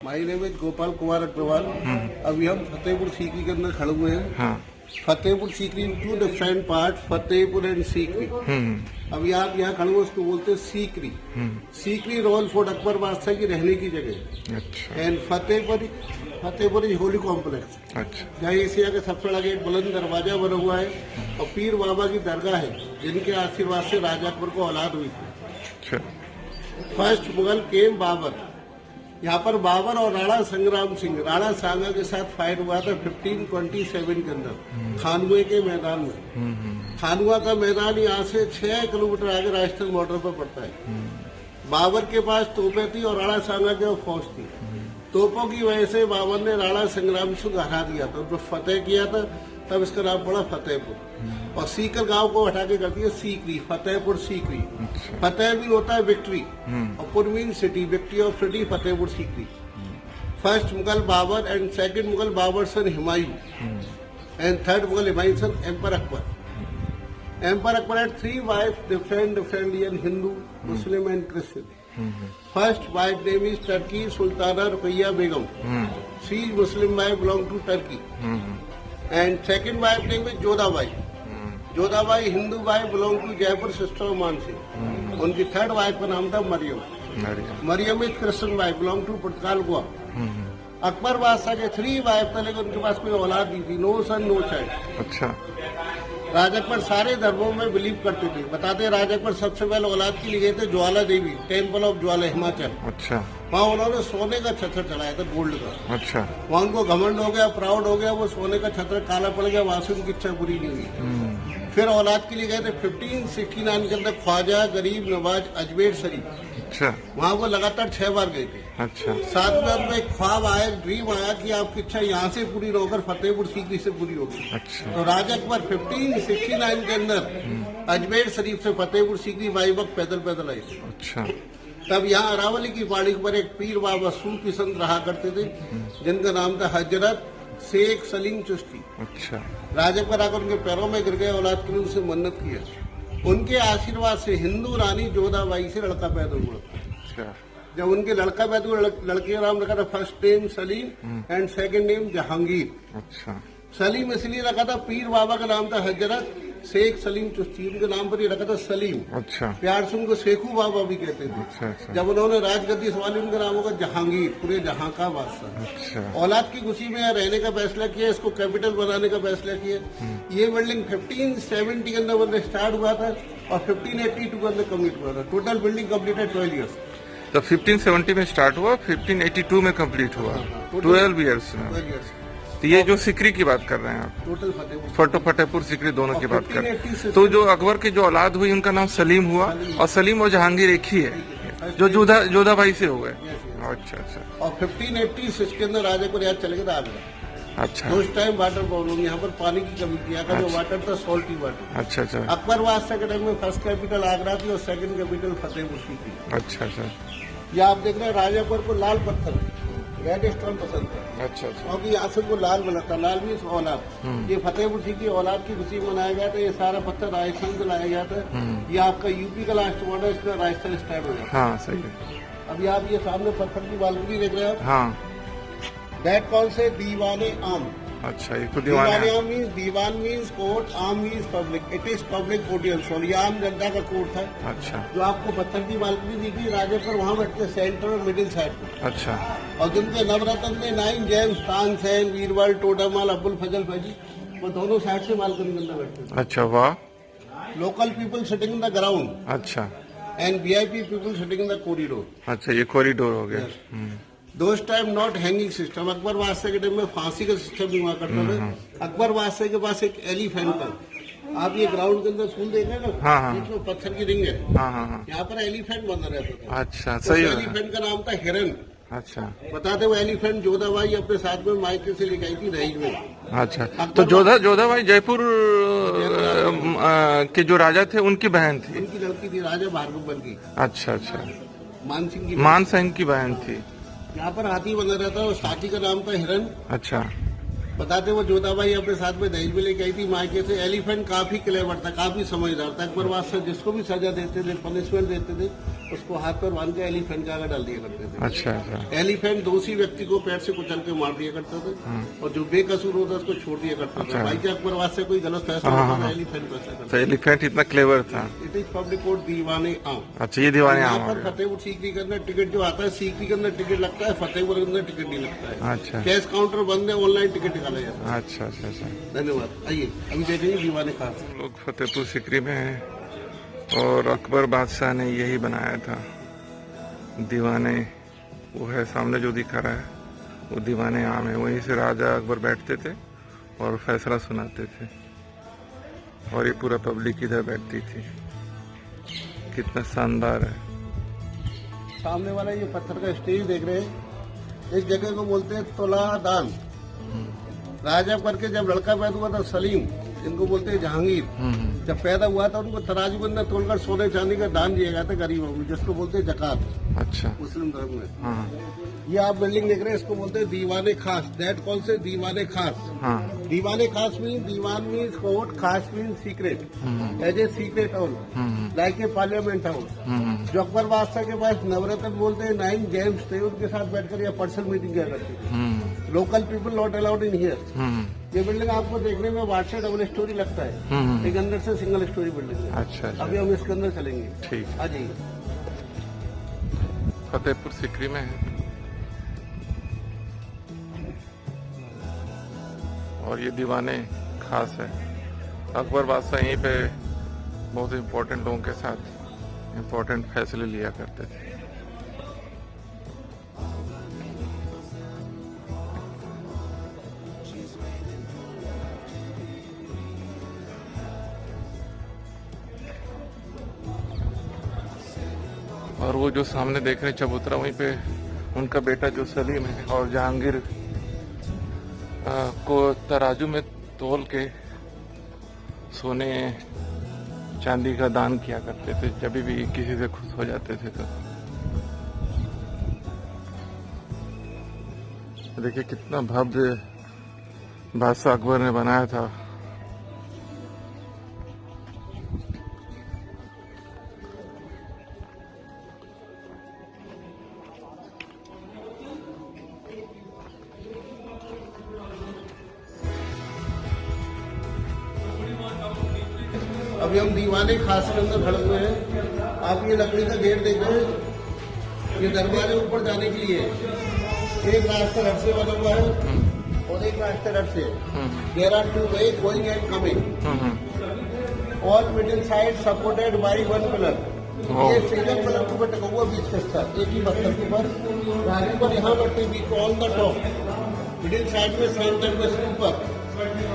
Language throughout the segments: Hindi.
My name is Gopal Kumar Agarwal. अभी हम फतेहपुर सीकरी के अंदर खड़े हुए हैं। हाँ। Fatehpur Sikri in two different part, Fatehpur and Sikri. अभी आप यहाँ खड़े हुए उसको बोलते हैं सीकरी। सीकरी रॉयल फोर्ट अकबर बादशाह की रहने की जगह। अच्छा। And Fatehpur is holy complex. अच्छा। जहाँ एशिया के सबसे बड़ा एक बुलंद दरवाजा बना हुआ है और पीर बाबा की दरगाह है, जिनके आशीर्वाद से राजा अकबर को औलाद हुई थी। अच्छा। फर्स्ट मुगल केम बाबर। यहाँ पर बाबर और राणा संग्राम सिंह, राणा सांगा के साथ फाइट हुआ था 1527 के अंदर खानवे के मैदान में। खानवा का मैदान यहाँ से 6 किलोमीटर आगे राजस्थान बॉर्डर पर पड़ता है। बाबर के पास तोपें थी और राणा सांगा के फौज थी। तोपों की वजह से बाबर ने राणा संग्राम सिंह हरा दिया था, जब फतेह किया था तब इसका नाम पड़ा फतेहपुर। और सीकर गांव को हटा के कर दिया सीकरी, फतेहपुर सीकरी। फतेह भी होता है विक्ट्री और pur mean city, victory of city, Fatehpur Sikri. First Mughal Babur and second Mughal Babur son Humayun and third Mughal Humayun son emperor Akbar. Emperor Akbar had 3 wives, different religion, Hindu, Muslim and Christian. First wife name is Turkey Sultana Ruqayya Begum. She is Muslim wife, belong to Turkey. And second wife name is Jodhabai. Jodhabai Hindu wife, belong to Jaipur, sister of Man Singh. उनकी थर्ड वाइफ का नाम था Mariam. Mariam is Christian wife, belong to Portugal Goa. Akbar Badshah के 3 वाइफ थे, लेकिन उनके पास कोई औलाद नहीं थी। नो सन नो चाइल्ड। अच्छा। राजा अकबर सारे धर्मों में बिलीव करते थे। बताते राजा अकबर सबसे पहले औलाद के लिए गए थे ज्वाला देवी, टेम्पल ऑफ ज्वाला, हिमाचल। अच्छा। वहाँ उन्होंने सोने का छत्र चढ़ाया था, गोल्ड का। अच्छा। वहाँ उनको घमंड हो गया, प्राउड हो गया, वो सोने का छत्र काला पड़ गया, वहां से उनकी इच्छा पूरी नहीं हुई। फिर औलाद के लिए गए थे 1569 के अंदर ख्वाजा गरीब नवाज अजमेर शरीफ। अच्छा। वहाँ वो लगातार 6 बार गए थे। अच्छा। साथ में उनको एक ख्वाब आया, ड्रीम आया कि आपकी इच्छा यहाँ से पूरी न होकर फतेहपुर सीकरी से पूरी होगी। अच्छा। तो राजा अकबर 1569 के अंदर अजमेर शरीफ से फतेहपुर सीकरी बाई वक्त पैदल आए थे। अच्छा। तब यहाँ अरावली की पहाड़ी पर एक पीर बाबा सूफी संत रहा करते थे, जिनका नाम था हजरत शेख सलीम चिश्ती। अच्छा। राजा अकबर आकर उनके पैरों में गिर गए, औलाद के लिए उनसे मन्नत किया। उनके आशीर्वाद से हिंदू रानी जोधाबाई से लड़का पैदा हुआ। अच्छा। जब उनके लड़का पैदा हुआ, लड़के का नाम रखा था first name Salim and second name Jahangir. अच्छा। सलीम इसलिए रखा था, पीर बाबा का नाम था हजरत शेख सलीम चिश्ती, उनके नाम पर ही रखा था सलीम। अच्छा। प्यार से उनको शेखू बाबा भी कहते थे। अच्छा। अच्छा। जब उन्होंने राजगद्दी संभाली, उनका नाम होगा जहांगीर, पूरे जहां का बादशाह। अच्छा। औलाद की खुशी में यहाँ रहने का फैसला किया, इसको कैपिटल बनाने का फैसला किया। ये बिल्डिंग 1570 के अंदर बनने स्टार्ट हुआ था और 1582 के अंदर कम्प्लीट हुआ था। टोटल बिल्डिंग कम्प्लीट है 12 ईयर्स। तो 1570 में स्टार्ट हुआ, 1582 में कंप्लीट हुआ, 12 ईयर्स में। 12 ईयर्स। तो ये जो सिकरी की बात कर रहे हैं आप, टोटल फतेहपुर फतेहपुर सिकरी दोनों की बात कर रहे हैं। 1580 तो जो अकबर की जो औलाद हुई उनका नाम सलीम हुआ, और सलीम और जहांगीर एक ही है, जो जोधाबाई से हुए। अच्छा। अच्छा। और 1586 के अंदर राजा को यहाँ चले गए था आगरा। अच्छा। तो उस टाइम वाटर प्रॉब्लम, यहाँ पर पानी की कमी थी, यहाँ का जो वाटर था सॉल्टी वाटर। अच्छा। अच्छा। अकबर बादशाह के टाइम में फर्स्ट कैपिटल आगरा थी और सेकंड कैपिटल फतेहपुर सीकरी। अच्छा। अच्छा। ये आप देख रहे हैं, राजा अकबर को लाल पत्थर, रेड स्टोन पसंद है। अच्छा। अच्छा। क्योंकि यहाँ से को लाल बना था, लाल मीन्स औलाद। ये फतेहपुर सीकरी औलाद की खुशी मनाया गया था। ये सारा पत्थर राजस्थान से लाया गया था। ये आपका यूपी का लास्ट बॉर्डर, इसका राजस्थान स्टार्ट हो जाता है। हाँ, सही है। अभी आप ये सामने पत्थर की बालकनी देख रहे हैं। हाँ। दैट कॉल से दीवाने आम। अच्छा, ये तो दीवाने आम मीन्स, दीवान मीन्स कोर्ट, आम means public. It is public audience hall. ये आम जनता का कोर्ट था। अच्छा। जो आपको पत्थर की बालकनी दिखी, राजा पर वहाँ बैठते सेंटर और मिडिल साइड पे। अच्छा। और जिनके नवरत्न थे 9 जेम्स, तानसेन, बीरबल, टोडरमल, अब्दुल फजल फैजी, वो दोनों साइड से बालकनी के अंदर बैठते थे। अच्छा। वाह। Local people sitting in the ground अच्छा। And VIP people sitting in the corridor. अच्छा, ये कॉरिडोर हो गया। Those time not hanging system. Akbar Badshah के टाइम में फांसी का सिस्टम भी हुआ करता था। अकबर बादशाह के पास एक एलिफेंट था। आप ये ग्राउंड के अंदर फूल देख रहे हैं ना, हाँ। बीच में पत्थर की रिंग है। हाँ। यहाँ पर एलिफेंट बंधा रहता था। अच्छा, सही है। एलिफेंट का नाम था हिरन। अच्छा। बताते वो एलिफेंट जोधाबाई अपने साथ में मायके से लेकर आई थी दहेज में। अच्छा। तो जोधाबाई जयपुर के जो राजा थे उनकी बहन थी। उनकी लड़की थी राजा भार्गव की। अच्छा। अच्छा। मान सिंह की बहन थी। यहाँ पर हाथी बना रहता है, उस हाथी का नाम था हिरन। अच्छा। बताते वो जोधाबाई अपने साथ में दहेज में लेके आई थी मायके से। एलिफेंट काफी क्लेवर था, काफी समझदार था। अकबर बादशाह जिसको भी सजा देते थे, पनिशमेंट देते थे, उसको हाथ पर बांध के एलिफेंट के आगे डाल दिया करते थे। अच्छा अच्छा। एलिफेंट दूसरी व्यक्ति को पैर से कुचल के मार दिया करता था और जो बेकसूर होता उसको छोड़ दिया करता था। अच्छा। भाई के अकबर वास्ते कोई गलत फैसला हाँ, होता हाँ, था, एलिफेंट वैसा तो करता एलिफेंट इतना क्लेवर था। था। इट इज पब्लिक कोर्ट दीवाने आम। अच्छा, ये दीवाने यहाँ आम हो पर गया। फतेहपुर सीकरी के अंदर टिकट जो आता है, सीकरी के अंदर टिकट लगता है, फतेहपुर के अंदर टिकट नहीं लगता है। अच्छा कैश काउंटर बंद है, ऑनलाइन टिकट निकाला जाता है। अच्छा अच्छा अच्छा। धन्यवाद। आइए अभी देखेंगे दीवाने खास। हम लोग फतेहपुर सीकरी में हैं और अकबर बादशाह ने यही बनाया था दीवाने। वो है सामने जो दिखा रहा है, वो दीवाने आम है। वहीं से राजा अकबर बैठते थे और फैसला सुनाते थे और ये पूरा पब्लिक इधर बैठती थी। कितना शानदार है। सामने वाला ये पत्थर का स्टेज देख रहे हैं, इस जगह को बोलते हैं तोलादान। राजा करके जब लड़का पैदा हुआ था सलीम, इनको बोलते हैं जहांगीर, जब पैदा हुआ था उनको तराजू के अंदर तोलकर सोने चांदी का दान दिया गया था गरीबों को, जिसको बोलते हैं जकात अच्छा। मुस्लिम धर्म में। हाँ ये आप बिल्डिंग देख रहे हैं, इसको बोलते हैं दीवाने खास। दैट कौन से दीवाने खास। हाँ। Diwane Khas mean, Diwan means court, Khas mean secret, as a secret house, like a parliament house. जो अकबर बादशाह के पास नवरत्न बोलते हैं 9 जेम्स थे, उनके साथ बैठकर यह पर्सनल मीटिंग किया करती थी। Local people not allowed in here. ये बिल्डिंग आपको देखने में वार्ड से डबल स्टोरी लगता है, लेकिन अंदर से सिंगल स्टोरी बिल्डिंग है। अच्छा अच्छा। अभी हम इसके अंदर चलेंगे। ठीक। आ जाइए। फतेहपुर सीकरी में है और ये दीवाने खास है। अकबर बादशाह यहीं पे बहुत इम्पोर्टेंट लोगों के साथ इम्पोर्टेंट फैसले लिया करते थे। और वो जो सामने देख रहे हैं चबूतरा, वहीं पे उनका बेटा जो सलीम है और जहांगीर को तराजू में तोल के सोने चांदी का दान किया करते थे जब भी किसी से खुश हो जाते थे। तो देखिए कितना भव्य बादशाह अकबर ने बनाया था। अभी हम दीवाने खास के अंदर खड़े हुए हैं। आप ये लकड़ी का गेट देख रहे हैं, ये दरवाजे ऊपर जाने के लिए एक रास्ता रट से बना हुआ है और एक रास्ता रट से। There are 2 way going and coming, all middle side supported by 1 pillar. ये सिंगल पिलर के ऊपर टिका हुआ बीच का स्तर, एक ही पत्थर के ऊपर। आगे पर यहाँ रखते बीच on the top, middle side में सेंटर में इसके ऊपर।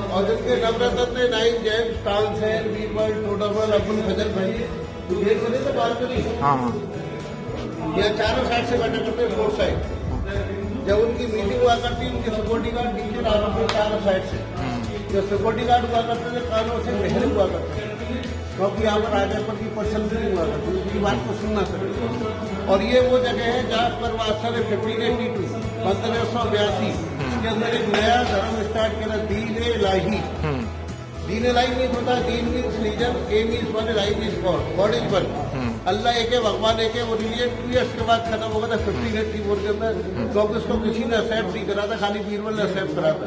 और जिनके नवरत्न 9 जेम्स, तानसेन, बीरबल, टोडरमल, अब्दुल फजल भाई गेट बने थे बालकनी। हाँ। ये चारों साइड से बैठे करते हैं, 4 साइड। जब उनकी मीटिंग हुआ करती है, उनके सिक्योरिटी गार्ड नीचे डाल करते चारों साइड से। जो सिक्योरिटी गार्ड हुआ करते थे कानों से बहरे हुआ करते थे, क्योंकि यहाँ पर राजा पर की पर्सन नहीं हुआ करती, उनकी बात को सुनना सकते। और ये वो जगह है जहाँ पर बादशाह ने 1582 1582 के अंदर एक नया धर्म स्टार्ट किया, दीन इलाही। दीन इलाही मीन्स होता है, दीन मीन्स रिलीजन, ए means one, Ilahi means God. God is one, Allah एक है, भगवान एक है। वो रिलीजन 2 इयर्स के बाद खत्म होगा था 1584 के अंदर, क्योंकि उसको किसी ने एक्सेप्ट नहीं करा था, खाली बीरबल ने एक्सेप्ट करा था।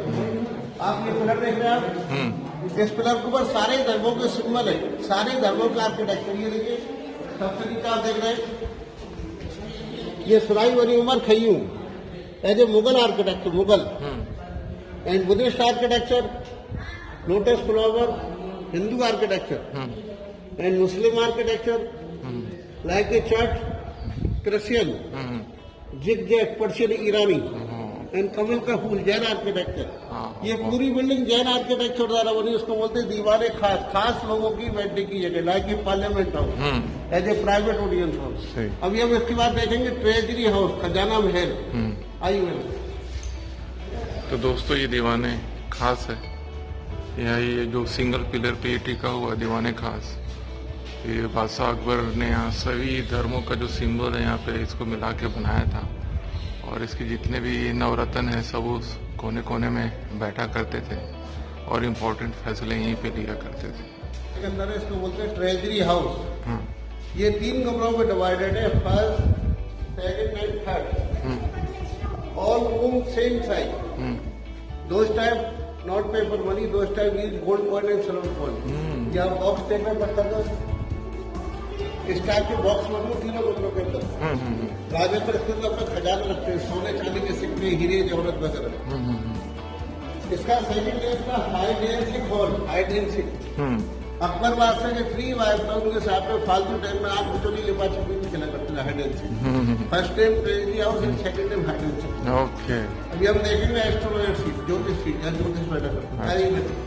आप ये पिलर देख रहे हैं, आप इस पिलर के ऊपर सारे धर्मों के सिंबल है, सारे धर्मों का आर्किटेक्चर। ये देखिए सबसे नीचे आप देख रहे हैं, ये सुराई बनी Omar Khayyam as a Mughal architecture, Mughal and Buddhist architecture, lotus flower Hindu architecture and Muslim architecture like a church, Christian, zigzag Persian ईरानी एंड कमल का फूल जैन आर्किटेक्चर। ये पूरी बिल्डिंग जैन आर्किटेक्चर द्वारा बनी, उसको बोलते हैं दीवाने खास। खास लोगों की बैठने की जगह, like a parliament house, as a private audience house. अभी हम इसके बाद देखेंगे ट्रेजरी हाउस, खजाना महल। आइए। तो दोस्तों ये दीवाने खास है, ये जो सिंगल पिलर पे टिका हुआ दीवाने खास, ये बादशाह अकबर ने यहाँ सभी धर्मों का जो सिंबल है यहाँ पे इसको मिला के बनाया था। और इसके जितने भी नवरत्न है सब उस कोने कोने में बैठा करते थे और इम्पोर्टेंट फैसले यहीं पे लिया करते थे। अंदर इसको बोलते हैं ट्रेजरी हाउस। ये 3 कमरों में डिवाइडेड है, first, second and third, all room same size, those type not paper money, those type is gold coin and silver coin. ये आप बॉक्स देख रहे हैं पत्थर का, इस टाइप के बॉक्स बनू तीनों कमरों के अंदर। राजा पर इसके अंदर अपना खजाना रखते हैं, सोने चांदी के सिक्के, हीरे जवाहरात वगैरह। इसका सेकंड लेयर था हाइडेंसिक हॉल, हाइडेंसिक। अकबर बादशाह के 3 वाइफ था, उनके साथ में फालतू टाइम में आग बिचौली लिपा छुपी भी खेला करते थे hide and seek. First time crazy house and second time hide and seek. Okay, अभी हम देखेंगे एस्ट्रोलॉजर सीट, ज्योतिष सीट, या ज्योतिष पैदा करते हैं।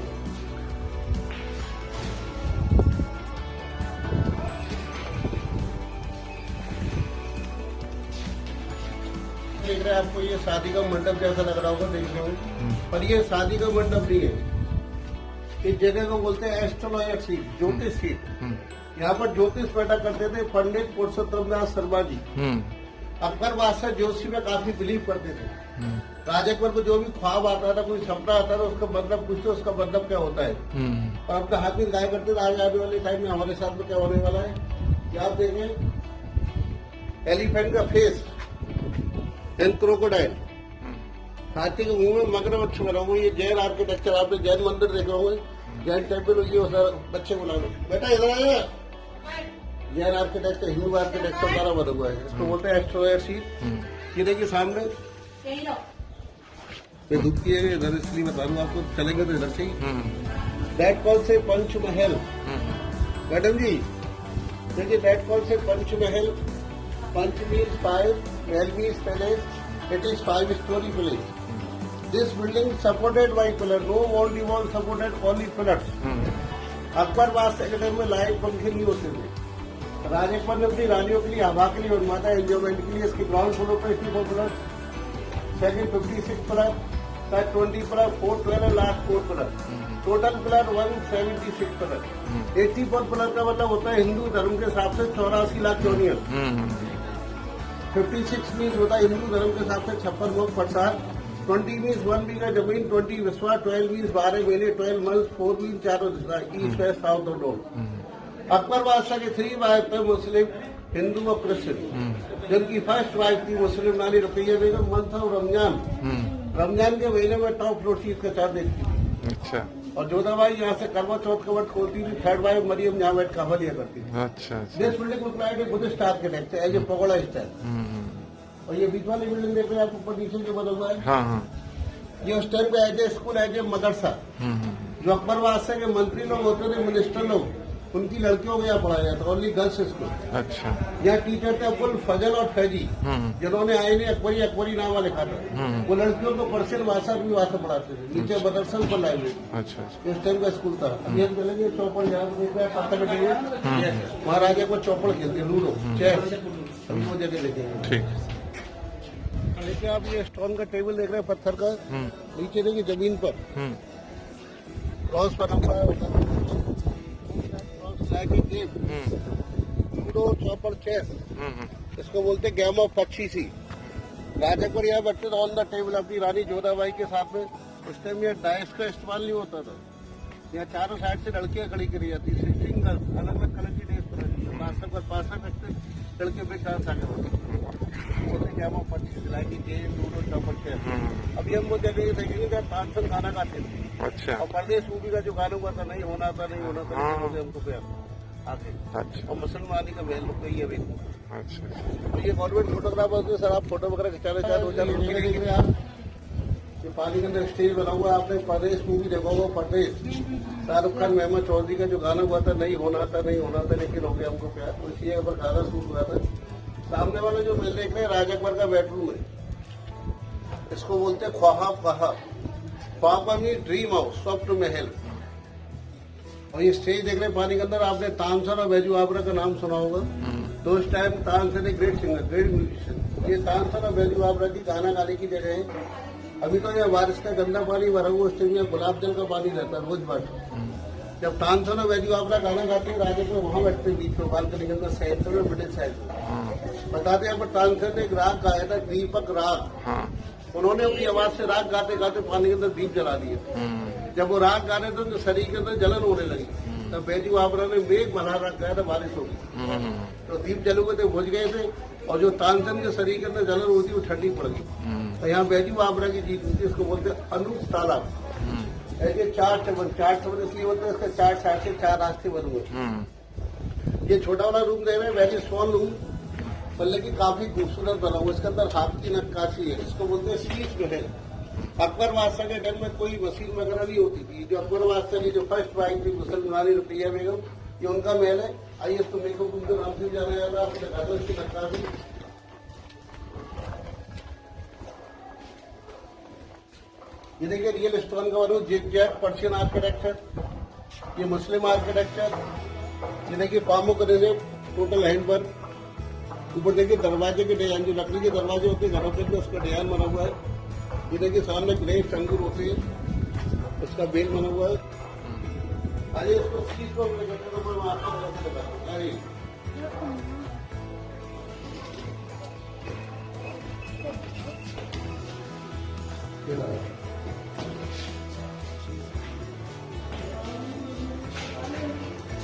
देख रहे हैं आपको ये शादी का मंडप जैसा लग रहा होगा देखने में, पर ये शादी का मंडप नहीं है। इस जगह को बोलते हैं एस्ट्रोलॉजर सीट, ज्योतिष सीट। यहाँ पर ज्योतिष पैदा करते थे पंडित पुरुषोत्तम दास शर्मा जी। अकबर बादशाह ज्योतिषी में काफी बिलीव करते थे। राजा अकबर को जो भी ख्वाब आता था, कोई सपना आता था, उसका मतलब पूछते उसका मतलब क्या होता है, और अपने हाथ में गाय करते थे। आज आने वाले टाइम में हमारे साथ में क्या होने वाला है, क्या आप देखें, एलिफेंट का फेस एंड क्रोकोडाइल, हाथी के मुंह में मगरमच्छ बना हुआ। ये जैन आर्किटेक्चर, आपने जैन मंदिर देखा होगा, जैन टेम्पल, ये बच्चे बुला लो बेटा इधर आया। जैन आर्किटेक्चर, हिंदू आर्किटेक्चर द्वारा बना हुआ है, इसको बोलते हैं एस्ट्रोलॉजर सीट। ये देखिए सामने, मैं दुख की है इधर इसलिए बता रहा हूँ आपको, चलेंगे तो इधर से ही। दैट कॉल से पंचमहल, मैडम जी देखिए, दैट कॉल से पंचमहल। पंच means 5, Mahal means palace. It is 5-story place. This building supported by pillar, no only wall supported, only pillars. Akbar Badshah के टाइम में लाइट पंखे नहीं होते थे। राजा अकबर ने अपनी रानियों के लिए, हवा के लिए बनवाता है, एंजॉयमेंट के लिए। इसके ग्राउंड फ्लोर पर 54 pillar, second 56 pillar, third 20 pillar, fourth 12 और last 4 pillar. Total pillar 176 pillar. 84 pillar का मतलब होता है हिंदू धर्म के हिसाब से 84 लाख यूनियन। 56 मीन्स होता है हिंदू धर्म के हिसाब से 56 लोग प्रसाद। 20 मीन्स 1 बीघा जमीन, 20 विश्वा, 12 मीन्स 12 महीने, 12 मंथ, 4 मीन्स 4 दिशा, ईस्ट वेस्ट साउथ और नॉर्थ। अकबर बादशाह के 3 वाइफ थे, मुस्लिम, हिंदू और क्रिश्चियन। जिनकी फर्स्ट वाइफ थी मुस्लिम नानी रुकैया बेगम। मंथ ऑफ रमजान, रमजान के महीने में टॉप फ्लोर सीट का चार्ज देखती थी। अच्छा। और जोधाबाई यहाँ से करवा चौथ का वट खोलती थी। थर्ड वाइफ मरियम यहाँ बैठ काबा लिया करती थी। अच्छा। दिस बिल्डिंग को प्लाइड है Buddhist architecture, as a pagoda style. और ये बीच वाली बिल्डिंग देख रहे हैं आप, ऊपर नीचे जो बदल हुआ है, ये उस टाइम पे as a school, as a madrasa. जो अकबर बादशाह के मंत्री लोग होते थे, मिनिस्टर लोग, उनकी लड़कियों को यहाँ पढ़ाया जाता, ओनली गर्ल्स स्कूल। अच्छा। यहाँ टीचर थे अब्दुल फजल और फैजी, जिन्होंने आए नहीं अकबरी नामा लिखा था। वो लड़कियों को पर्शियन भाषा भी भाषा पढ़ाते थे। नीचे मदरसा पर लाइब्रेरी। अच्छा। इस टाइम का स्कूल था। अभी हम चलेंगे चौपड़, जहाँ देख रहे हैं पत्थर बैठेंगे, वहाँ राजा को चौपड़ खेलते, लूडो, चेस, अभी वो जगह देखेंगे। ठीक। देखिए आप ये स्टोन का टेबल देख रहे हैं पत्थर का, नीचे देखिए जमीन पर क्रॉस बना हुआ है। लूडो, चौपड़, चेस, इसको बोलते गेम ऑफ पक्षी। राजा को यहाँ बैठते थे ऑन द टेबल अपनी रानी जोधाबाई के साथ में। उस टाइम ये डाइस का इस्तेमाल नहीं होता था। यहाँ चारों साइड से लड़कियां खड़ी करी जाती थी, सिंगल अलग अलग कलर की ड्रेस पर पासा करते लड़के पे चांस आगे बोलते गेम ऑफ पक्षी, गेम, लूडो, चौपड़, चेस। अभी हम वो जगह देखेंगे जहाँ तानसेन खाना खाते थे। अच्छा। और परदेश मूवी का जो गाना हुआ था, नहीं होना था, नहीं होना था, हमको प्यार आते। अच्छा। और मुसलमानी का महल लोग गई है। अच्छा। तो ये गवर्नमेंट फोटोग्राफर से सर आप फोटो वगैरह खिंचाना चाहे तो देखेंगे आप। ये पानी के अंदर स्टेज बना हुआ, आपने परदेश मूवी देखा होगा, परदेश, शाहरुख खान, महमूद चौधरी का जो गाना हुआ था, नहीं होना था, नहीं होना था, लेकिन हो गया हमको प्यार। तो इसी पर गाना शूट हुआ था। सामने वाले जो महल देख रहे हैं राजा अकबर का बेडरूम है, इसको बोलते हैं ख्वाब। ख्वाब मीन ड्रीम हाउस, स्वप्न महल। और ये स्टेज देख रहे हैं पानी के अंदर, आपने तानसेन और बैजू आबरा का नाम सुना होगा। तो उस टाइम तानसेन एक ग्रेट सिंगर, ग्रेट म्यूजिशियन। ये तानसेन और बैजू आबरा की गाना गाने की जगह है। अभी तो यह बारिश का गंदा पानी भरा हुआ, उस टाइम गुलाब जल का पानी रहता है रोज बार। जब तानसेन और बैजू आबरा गाना गाते हैं, राजा को वहाँ बैठते बीच में बालकनी के अंदर, सेंटर में, मिडिल साइड में। बताते हैं पर तानसेन ने एक राग गाया था, दीपक राग। उन्होंने अपनी आवाज से राग गाते गाते पानी के अंदर दीप जला दिए। जब वो राग गा रहे थे तो शरीर के अंदर जलन होने लगी। तब बैजू बाबरा ने मेघ बना रख गया था, बारिश हो गई तो दीप जल गए थे, बुझ गए थे, और जो तानसेन के शरीर के अंदर जलन होती वो ठंडी पड़ गई। तो यहाँ बैजू बाबरा की जीत हुई थी, इसको बोलते हैं अनूप तालाब। ऐसे चार टबर इसलिए बोलते हैं, इसका चार साइड से चार रास्ते बन हुए। ये छोटा वाला रूम देख रहे हैं, वैसे स्मॉल रूम, पर लेकिन काफी खूबसूरत बना हुआ। इसके अंदर हाथ की नक्काशी है, इसको बोलते हैं शीश महल। अकबर बादशाह के टाइम में कोई मशीन वगैरह नहीं होती थी। जो अकबर बादशाह की जो फर्स्ट वाइफ थी मुसलमानी रुपया बेगम, ये उनका महल है। आइए इसको मेकअप रूम के नाम से जाना जाता है, आपको दिखा दो इसकी नक्काशी। ये देखिए रियल स्टोन का बना जिग जैग पर्शियन आर्किटेक्चर, ये मुस्लिम आर्किटेक्चर। ये देखिए पामोग्रेनेट टोटल हैंड वर्क। ऊपर देखिए दरवाजे के डिजाइन, जो लकड़ी के दरवाजे होते हैं घरों के अंदर, उसका डिजाइन बना हुआ है। ये देखिए सामने ग्रेप्स अंगूर होते हैं, उसका बेल बना हुआ है। अरे इसको शीश को मैं आपको बताऊँ। अरे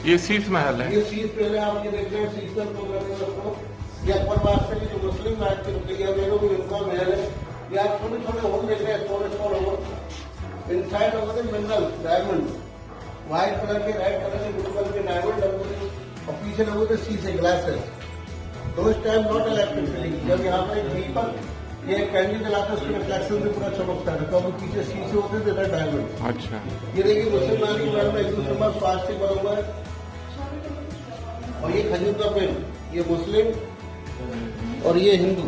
ये शीश महल है। ये शीश पहले आप ये देख रहे हैं, शीश को ये अकबर बादशाह की जो मुस्लिम राज की रुपया बेगम, इनका महल है। ये आप छोटे छोटे होल देख रहे हैं, स्मॉल होल। इनसाइड होते हैं मिनरल डायमंड, व्हाइट कलर के, रेड कलर के, ब्लू कलर के डायमंड लगे, और पीछे लगे थे शीशे glasses. Those time not electric, जब यहाँ पर एक दीपक ये कैंडी जलाते उसके रिफ्लेक्शन से पूरा चमकता है, तो अब पीछे शीशे होते थे डायमंड। अच्छा, ये देखिए मुसलमान के बारे में एक दूसरे पर स्वास्थ्य बना हुआ है। और ये खजूर का पेड़, ये मुस्लिम और ये हिंदू।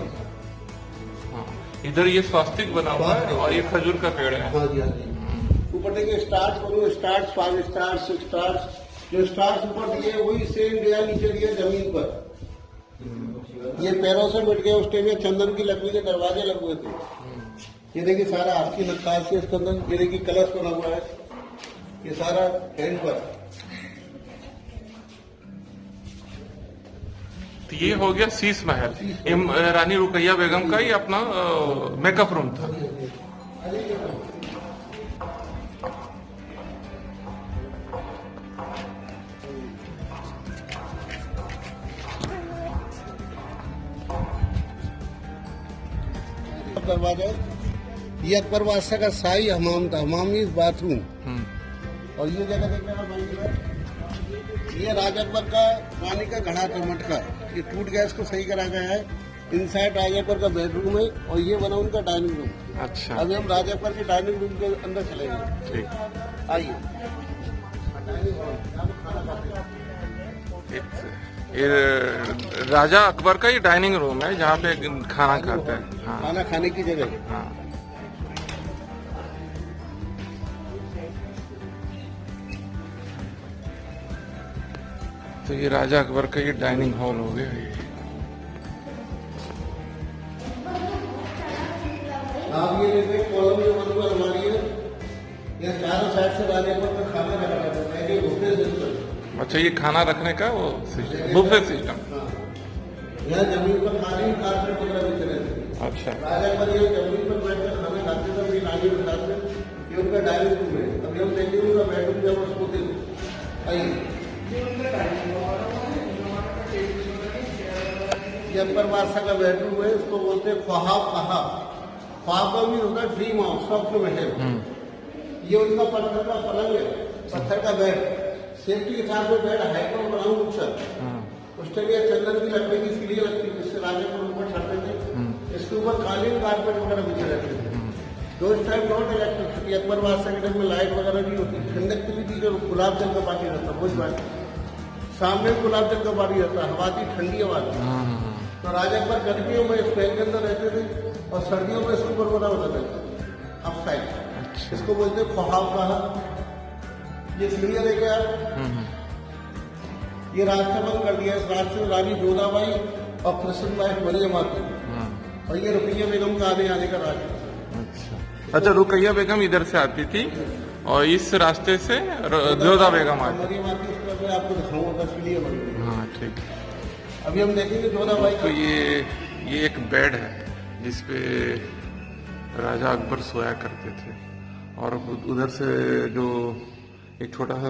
इधर ये स्वास्तिक बना हुआ है और ये खजूर का पेड़ है। हाँ जी, हाँ जी। ऊपर देखिए स्टार्स बनो, स्टार्स 5 स्टार्स 6 स्टार्स। जो स्टार्स ऊपर दिए वही सेम दिया नीचे दिया जमीन पर। ये पैरों से मिट गए, उस टाइम में चंदन की लकड़ी के दरवाजे लगे हुए थे। ये देखिए सारा आपकी नक्काशी इसके अंदर। ये देखिए कलश बना हुआ है, ये सारा हैंड पर। ये हो गया शीश महल। रानी रुकैया बेगम का ही अपना मेकअप रूम था। दरवाजा, ये अकबर बादशाह का शाही हमाम था, हमाम मीन्स बाथरूम। और ये जगह देखना, ये राजा अकबर का पानी का घड़ा था, मटका, ये टूट गया, इसको सही करा गया है। इनसाइड राजा अकबर का बेडरूम है, और ये बना उनका डाइनिंग रूम। अच्छा, अभी हम राजा अकबर के डाइनिंग रूम के अंदर चलेंगे। ठीक, आइए। ये राजा अकबर का ये डाइनिंग रूम है, जहाँ पे खाना खाते हैं। हाँ, खाना खाने की जगह। हाँ, तो ये राजा अकबर का ये डाइनिंग हॉल हो गया। ये आप ये देखिए कॉलम जो बंद हुआ हमारी है, ये चारों साइड से राजा अकबर का खाना रखा जाता है। ये बुफे सिस्टम। अच्छा, ये खाना रखने का वो सिस्टम, बुफे सिस्टम। यहाँ जमीन पर खाली कारपेट वगैरह बिछ रहे थे। अच्छा, राजा अकबर ये जमीन पर बैठकर खाना खाते थे, नानी बनाते। ये उनका डाइनिंग रूम है। अभी हम देखेंगे उनका बेडरूम जब वो सोते थे। आइए, ये अकबर बादशाह का बेडरूम है, इसको बोलते हैं ख्वाब। ख्वाब का भी होता है ड्रीम हाउस, स्वप्न महल। ये उनका पत्थर का पलंग है, पत्थर का बेड, सेफ्टी के साथ में बेड, हाइट और ब्राउन उस टाइम ये चंदन की लकड़ी की सीढ़ी लगती है, जिससे राजा को ऊपर चढ़ते थे। इसके ऊपर कालीन कारपेट वगैरह बिछे रहते थे। तो इस time not electricity, Akbar Badshah के टाइम में लाइट वगैरह नहीं होती। ठंडक के लिए भी जो गुलाब जल का पानी रहता, वो बात सामने गुलाब जल का पानी रहता, हवा थी, ठंडी हवा थी। तो राजा अकबर गर्मियों में इस महल के अंदर रहते थे, और सर्दियों में इसके ऊपर बना होता था अप साइड। इसको बोलते हैं ख्वाब कहा। ये सीढ़ियाँ देखे आप, ये रास्ता बंद कर दिया। इस रास्ते में रानी जोधाबाई और कृष्णबाई मरियम आती, और ये रुकैया बेगम का आने जाने का रास्ता। अच्छा, रुकैया बेगम इधर से आती थी और इस रास्ते से जोधा बेगम आती। मरियम आती, उसके बाद आपको दिखाऊंगा तस्वीर। हाँ, ठीक। अभी हम देखेंगे जोधाबाई। तो ये एक बेड है जिसपे राजा अकबर सोया करते थे, और उधर से जो एक छोटा सा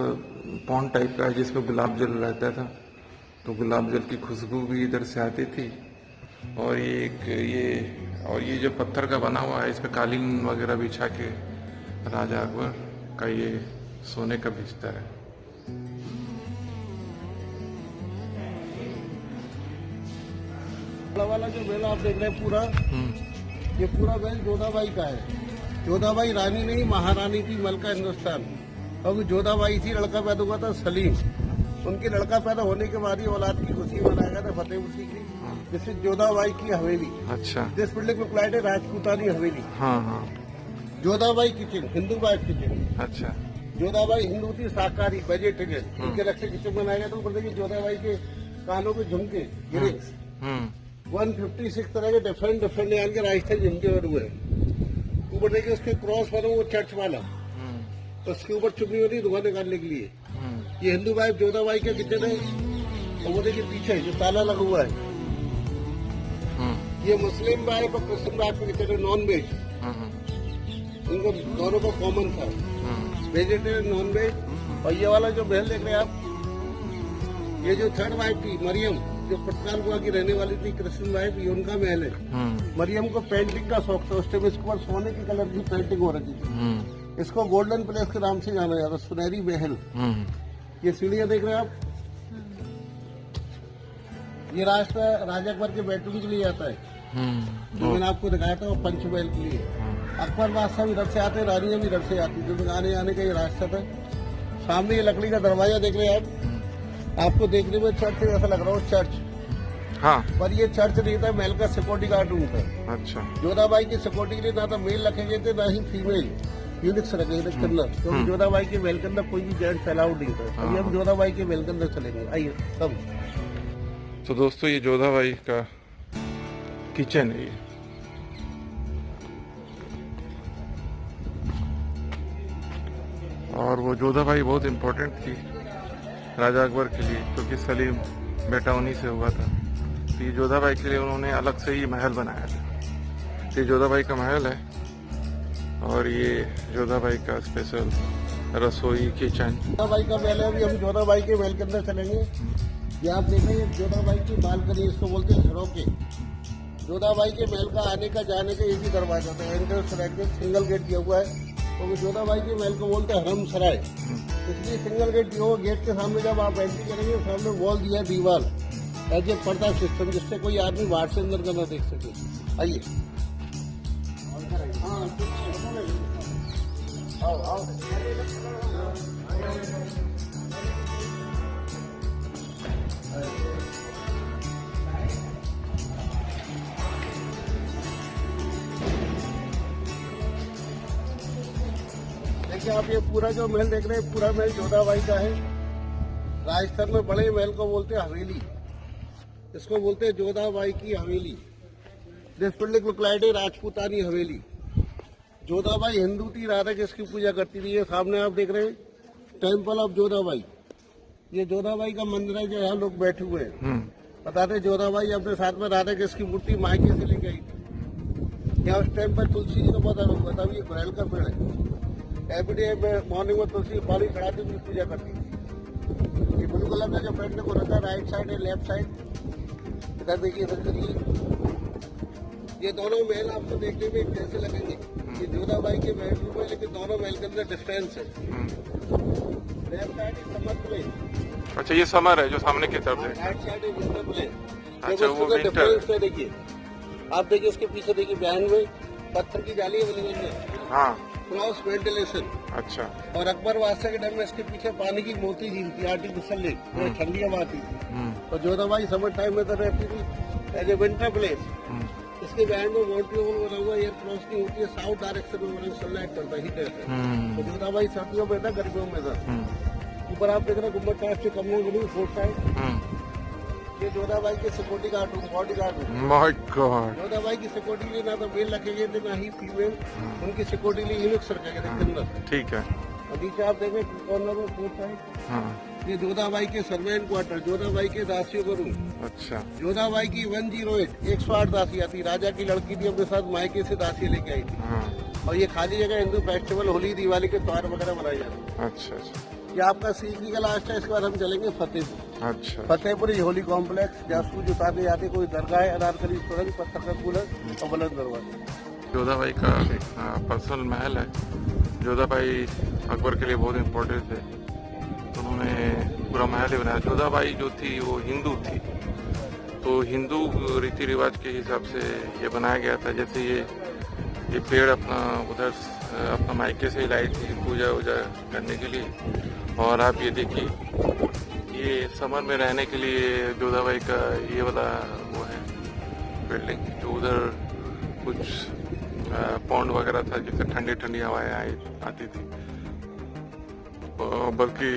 पॉन्ड टाइप का है जिसमें गुलाब जल रहता था, तो गुलाब जल की खुशबू भी इधर से आती थी। और ये जो पत्थर का बना हुआ है, इस पे कालीन वगैरह बिछा के राजा अकबर का ये सोने का बिस्तर है। वाला जो महल आप देख रहे हैं पूरा, ये पूरा महल जोधाबाई का है। जोधाबाई रानी नहीं, महारानी थी मलका हिंदुस्तान। अब जोधाबाई थी, लड़का पैदा हुआ था सलीम। उनके लड़का पैदा होने के बाद ही औलाद की खुशी मनाया गया था फतेहपुर सीकरी, जिससे जोधाबाई की हवेली। अच्छा, दिस बिल्डिंग में फ्लैट है राजपूतानी हवेली। हाँ हाँ। Jodha Bai kitchen, Hindu by kitchen. अच्छा, जोधाबाई हिंदू थी, शाकाहारी, वेजिटेरियन। उनके रक्षा किचन बनाया गया था। ऊपर देखिए जोधाबाई के कानों पे झुमके, इयरिंग्स 156 तरह के डिफरेंट यानी के राजस्थान झुमके बने हुए हैं। ऊपर देखिए उसके क्रॉस बना वो चर्च वाला, उसके ऊपर चुन्नी वाली धुआं निकालने के लिए। ये हिंदू बाई जोधाबाई का किचन है। और वो देखिए पीछे जो ताला लगा हुआ है, ये मुस्लिम बाई और क्रिश्चियन बाई का किचन है, नॉन वेज। उनको दोनों का कॉमन था, वेजिटेरियन नॉन वेज। और ये वाला जो महल देख रहे हैं आप, ये जो थर्ड वाइफ थी मरियम, जो पटकाल बुआ की रहने वाली थी, क्रिश्चियन वाइफ, ये उनका महल है। मरियम को पेंटिंग का शौक था, उस टाइम इसके ऊपर सोने के कलर की पेंटिंग हो रखी थी। इसको गोल्डन पैलेस के नाम से जाना जाता, सुनहरी महल। ये सीढ़ियां देख रहे हैं आप, ये रास्ता राजा अकबर के बेडरूम के लिए जाता है, जो मैंने आपको दिखाया था, वो पंचमहल के लिए। अकबर बादशाह भी इधर से आते, रानियां भी इधर से आती, जो आने जाने का ये रास्ता था। सामने ये लकड़ी का दरवाजा देख रहे हैं आप, आपको देखने में चर्च जैसा लग रहा हो, चर्च। हाँ, पर ये चर्च नहीं था, महल का सिक्योरिटी गार्ड रूम था। अच्छा, जोधाबाई की सिक्योरिटी के लिए ना तो मेल रखे गए थे, ना ही फीमेल यूनिक्स रखे गए थे अंदर, क्योंकि जोधाबाई के महल के अंदर कोई भी जेंट्स अलाउड नहीं था। अभी हम जोधाबाई के महल के अंदर चलेंगे, आइए सब। तो दोस्तों ये जोधाबाई का किचन है। ये और वो जोधाबाई बहुत इम्पोर्टेंट थी राजा अकबर के लिए, क्योंकि सलीम बेटा उन्हीं से हुआ था। तो ये जोधाबाई के लिए उन्होंने अलग से ही महल बनाया था। तो ये जोधाबाई का महल है, और ये जोधाबाई का स्पेशल रसोई किचन। जोधाबाई का महल है। अभी हम जोधाबाई के महल के अंदर चलेंगे। ये आप देखेंगे जोधाबाई की बालकनी, इसको बोलते हैं झरोके। जोधाबाई के महल का आने का जाने का एक ही दरवाजा था, एंट्रेंस सिंगल गेट दिया हुआ है। तो जोधाबाई के महल को बोलते हैं हरम सराय, इसलिए सिंगल गेट दिया हुआ। गेट के सामने जब आप एंट्री करेंगे, सामने वॉल दिया है, दीवार एज ए पर्दा सिस्टम, जिससे कोई आदमी बाहर से अंदर का ना देख सके। आइए, आओ आओ। देखिए आप, ये पूरा जो महल देख रहे हैं, पूरा महल जोधाबाई का है। राजस्थान में बड़े महल को बोलते हैं हवेली, इसको बोलते हैं जोधाबाई की haveli. This building look like a Rajputani haveli. Jodhabai Hindu थी, राधा किसकी पूजा करती थी। ये सामने आप देख रहे हैं टेम्पल ऑफ जोधाबाई। ये जोधाबाई का मंदिर है, जो यहाँ लोग बैठे हुए हैं। बताते जोधाबाई अपने साथ में राधा किसकी मूर्ति मायके से लेके आई थी। यहाँ उस टाइम पर तुलसी जी का पता लोग बताओ, ये गुड़हल का पेड़ है। एवरीडे मॉर्निंग में तुलसी पानी चढ़ाती हुई पूजा करती थी। ये ब्लू कलर का जो पेंट को रखा, राइट साइड है, लेफ्ट साइड। इधर देखिए, इधर देखिए, ये दोनों महल आपको देखने में कैसे लगेंगे। ये जोधाबाई के बेडरूम है, लेकिन दोनों महल के अंदर डिस्टेंस है। Left side summer place. अच्छा, ये समर है जो सामने की तरफ है। राइट साइड है विंटर प्लेस। अच्छा, वो विंटर है। देखिए आप, देखिए इसके पीछे देखिए, बहन में पत्थर की जाली बनी हुई है। हाँ, क्रॉस वेंटिलेशन। अच्छा। और अकबर बादशाह के टाइम में इसके पीछे पानी की मोती झील थी, आर्टिफिशियल लेक, जो ठंडी हवा आती थी। और जोधाबाई समर टाइम में तो रहती थी एज ए विंटर प्लेस। इसके बैंड में मोटी होल बना हुआ, एयर क्रॉस नहीं होती है, साउथ डायरेक्शन में सनलाइट पड़ता ही रहता है। तो जोधाबाई सर्दियों में था, गर्मियों में था। ऊपर आप देख रहे हैं गुम्बद टाइप से कमरे बनी फोर्थ साइड। ये जोधाबाई के सिक्योरिटी गार्ड, बॉडी गार्ड है। My God. जोधाबाई की सिक्योरिटी लिए ना तो मेल रखे गए थे, ना ही फीमेल। उनकी सिक्योरिटी लिए यूनिक्स रखे गए थे अंदर। ठीक है। नीचे आप देखें कॉर्नर में फोर्थ साइड, ये जोधाबाई के सर्वेंट क्वार्टर, जोधाबाई के दासियों का रूम। अच्छा। जोधाबाई की 108 108 दासियां थी। राजा की लड़की थी, अपने साथ मायके से दासियां लेके आई थी। और ये खाली जगह हिंदू फेस्टिवल, होली, दिवाली के त्योहार वगैरह मनाए जाते हैं। अच्छा अच्छा। ये आपका सीकरी का लास्ट है। इसके बाद हम चलेंगे फतेहपुर। अच्छा, फतेहपुर ये होली कॉम्प्लेक्स, जासूस उतारने जाते कोई दरगाह है, अनारकली सुरंग, पत्थर का कूलर और बुलंद दरवाजा। जोधा भाई का एक पर्सनल महल है। जोधा भाई अकबर के लिए बहुत इम्पोर्टेंट थे, उन्होंने पूरा महल ही बनाया। जोधा भाई जो थी वो हिंदू थी, तो हिंदू रीति रिवाज के हिसाब से ये बनाया गया था। जैसे ये पेड़ अपना उधर अपना मायके से ही लाई थी पूजा वूजा करने के लिए। और आप ये देखिए, ये समर में रहने के लिए जोधा भाई का ये वाला वो है बिल्डिंग, जो उधर कुछ पौंड वगैरह था जिससे ठंडी ठंडी हवाएं आती थी। बल्कि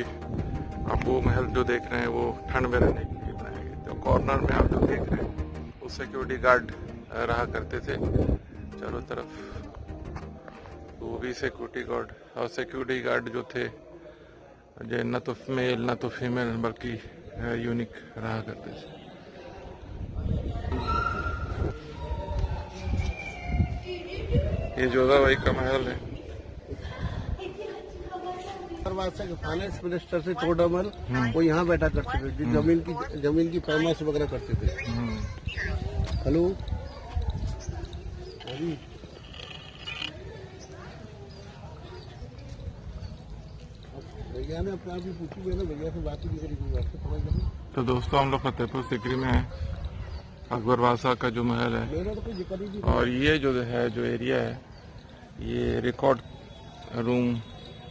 आप वो महल जो देख रहे हैं वो ठंड में रहने के लिए बनाया गया। तो कॉर्नर में आप जो देख रहे हैं वो सिक्योरिटी गार्ड रहा करते थे चारों तरफ, तो वो भी सिक्योरिटी गार्ड। और सिक्योरिटी गार्ड जो थे जो न तो मेल न तो फीमेल बल्कि यूनिक रहा करते थे। ये जोधा भाई का महल है। के फाइनेंस मिनिस्टर से चोडामल वो यहाँ बैठा करते थे, जमीन की पैमाइश वगैरह करते थे। हेलो भैया ने अपने आप ही पूछी ना, भैया से बात ही नहीं करी कोई बात से समझ गए। तो दोस्तों हम लोग फतेहपुर सीकरी में है, अकबर बादशाह का जो महल है। मेरा तो कोई जिक्र ही नहीं। और ये जो है जो एरिया है ये रिकॉर्ड रूम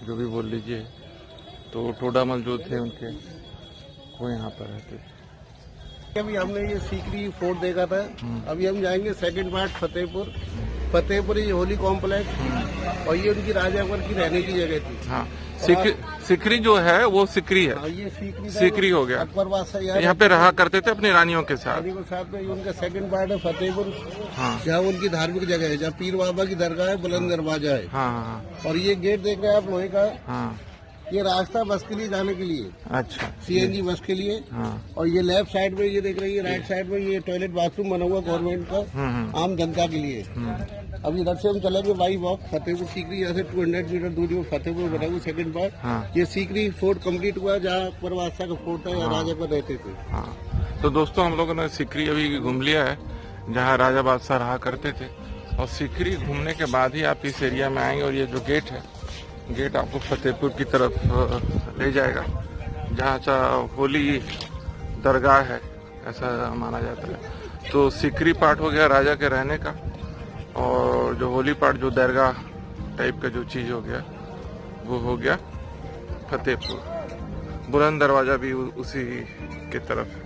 जो भी बोल लीजिए, तो टोडामल जो थे उनके वो यहाँ पर रहते थे। अभी हमने ये सीकरी फोर्ट देखा था, अभी हम जाएंगे सेकंड पार्ट फतेहपुर। फतेहपुर ये होली कॉम्प्लेक्स और ये उनकी राजा अकबर की रहने की जगह थी। हाँ, सिकरी जो है वो सिकरी है। हाँ, ये सिकरी हो गया। अकबर बादशाह यहाँ पे रहा करते थे अपनी रानियों के साथ। रानी के साथ में। उनका सेकंड पार्ट है फतेहपुर, हाँ, जहाँ उनकी धार्मिक जगह है, जहाँ पीर बाबा की दरगाह है, बुलंद दरवाजा है। हाँ, हाँ, और ये गेट देख रहे हैं आप लोहे का, हाँ। ये रास्ता बस के लिए जाने के लिए, अच्छा, सीएनजी बस के लिए। हाँ। और ये लेफ्ट साइड में ये देख रही है, राइट साइड में ये टॉयलेट बाथरूम बना हुआ गवर्नमेंट का, आम जनता के लिए। अब इधर से हम चलेंगे बाई वॉक फतेहपुर सीकरी, यहाँ से 200 मीटर दूरी में फतेहपुर बना हुआ सेकंड पार्ट। हाँ। ये सीकरी फोर्ट कंप्लीट हुआ, जहाँ अकबर बादशाह का फोर्ट था, यहाँ राजा पर रहते थे। हाँ, तो दोस्तों हम लोगों ने सिकरी अभी घूम लिया है, जहाँ राजा बादशाह रहा करते थे। और सिकरी घूमने के बाद ही आप इस एरिया में आएंगे और ये जो गेट है, गेट आपको फतेहपुर की तरफ ले जाएगा, जहाँ होली दरगाह है ऐसा माना जाता है। तो सिकरी पार्ट हो गया राजा के रहने का, और जो होली पार्ट जो दरगाह टाइप का जो चीज हो गया वो हो गया फतेहपुर। बुलंद दरवाजा भी उसी की तरफ है।